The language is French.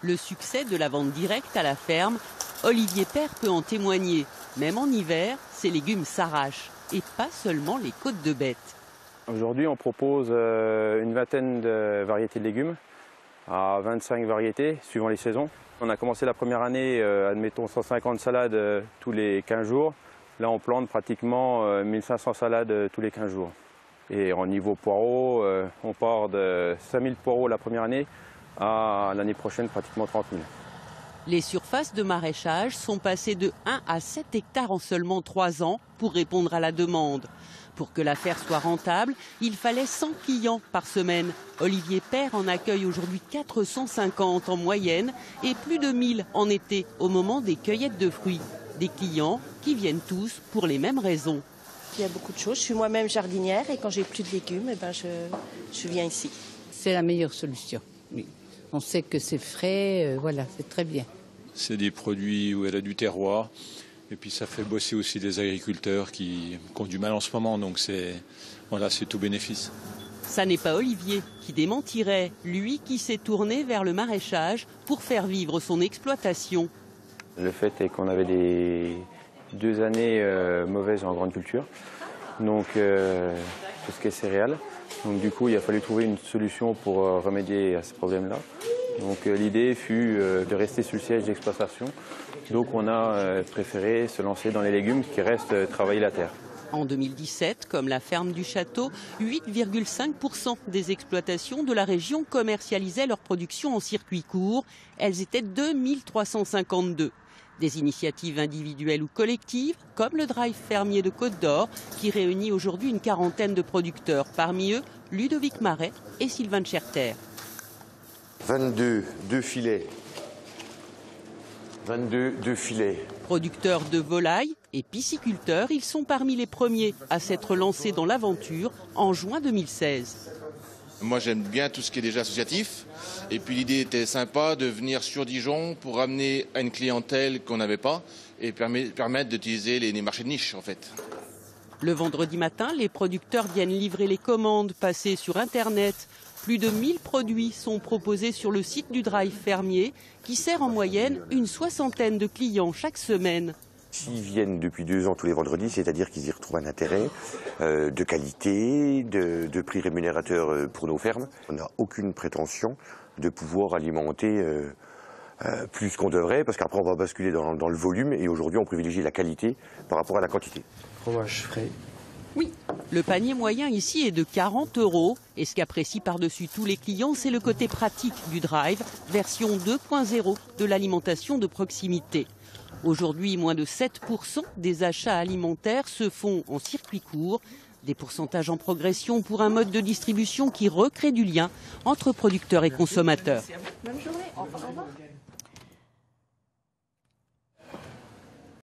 Le succès de la vente directe à la ferme, Olivier Père peut en témoigner. Même en hiver, ces légumes s'arrachent. Et pas seulement les côtes de bêtes. Aujourd'hui, on propose une vingtaine de variétés de légumes, à 25 variétés, suivant les saisons. On a commencé la première année, admettons 150 salades tous les 15 jours. Là, on plante pratiquement 1500 salades tous les 15 jours. Et en niveau poireaux, on part de 5000 poireaux la première année à l'année prochaine pratiquement 30 000. Les surfaces de maraîchage sont passées de 1 à 7 hectares en seulement 3 ans pour répondre à la demande. Pour que l'affaire soit rentable, il fallait 100 clients par semaine. Olivier Père en accueille aujourd'hui 450 en moyenne et plus de 1000 en été au moment des cueillettes de fruits. Des clients qui viennent tous pour les mêmes raisons. Il y a beaucoup de choses. Je suis moi-même jardinière et quand j'ai plus de légumes, je viens ici. C'est la meilleure solution, oui. On sait que c'est frais, voilà, c'est très bien. C'est des produits où elle a du terroir. Et puis ça fait bosser aussi les agriculteurs qui ont du mal en ce moment. Donc c'est tout bénéfice. Ça n'est pas Olivier qui démentirait, lui qui s'est tourné vers le maraîchage pour faire vivre son exploitation. Le fait est qu'on avait 2 années mauvaises en grande culture, donc tout ce qui est céréales. Donc du coup, il a fallu trouver une solution pour remédier à ce problème-là. Donc l'idée fut de rester sur le siège d'exploitation. Donc on a préféré se lancer dans les légumes qui restent travailler la terre. En 2017, comme la ferme du Château, 8,5% des exploitations de la région commercialisaient leur production en circuit court. Elles étaient 2352. Des initiatives individuelles ou collectives, comme le Drive fermier de Côte d'Or, qui réunit aujourd'hui une quarantaine de producteurs. Parmi eux, Ludovic Marais et Sylvain de Cherter. 22 filets. 22 filets. Producteurs de volailles et pisciculteurs, ils sont parmi les premiers à s'être lancés dans l'aventure en juin 2016. Moi j'aime bien tout ce qui est déjà associatif et puis l'idée était sympa de venir sur Dijon pour amener à une clientèle qu'on n'avait pas et permettre d'utiliser les marchés de niche en fait. Le vendredi matin, les producteurs viennent livrer les commandes passées sur Internet. Plus de 1000 produits sont proposés sur le site du Drive fermier qui sert en moyenne une 60aine de clients chaque semaine. S'ils viennent depuis 2 ans tous les vendredis, c'est-à-dire qu'ils y retrouvent un intérêt de qualité, de prix rémunérateur pour nos fermes. On n'a aucune prétention de pouvoir alimenter plus qu'on devrait, parce qu'après on va basculer dans le volume et aujourd'hui on privilégie la qualité par rapport à la quantité. Fromage frais. Oui, le panier moyen ici est de 40 € et ce qu'apprécient par-dessus tous les clients, c'est le côté pratique du Drive, version 2.0 de l'alimentation de proximité. Aujourd'hui, moins de 7% des achats alimentaires se font en circuit court, des pourcentages en progression pour un mode de distribution qui recrée du lien entre producteurs et consommateurs. Bonne journée. Au revoir.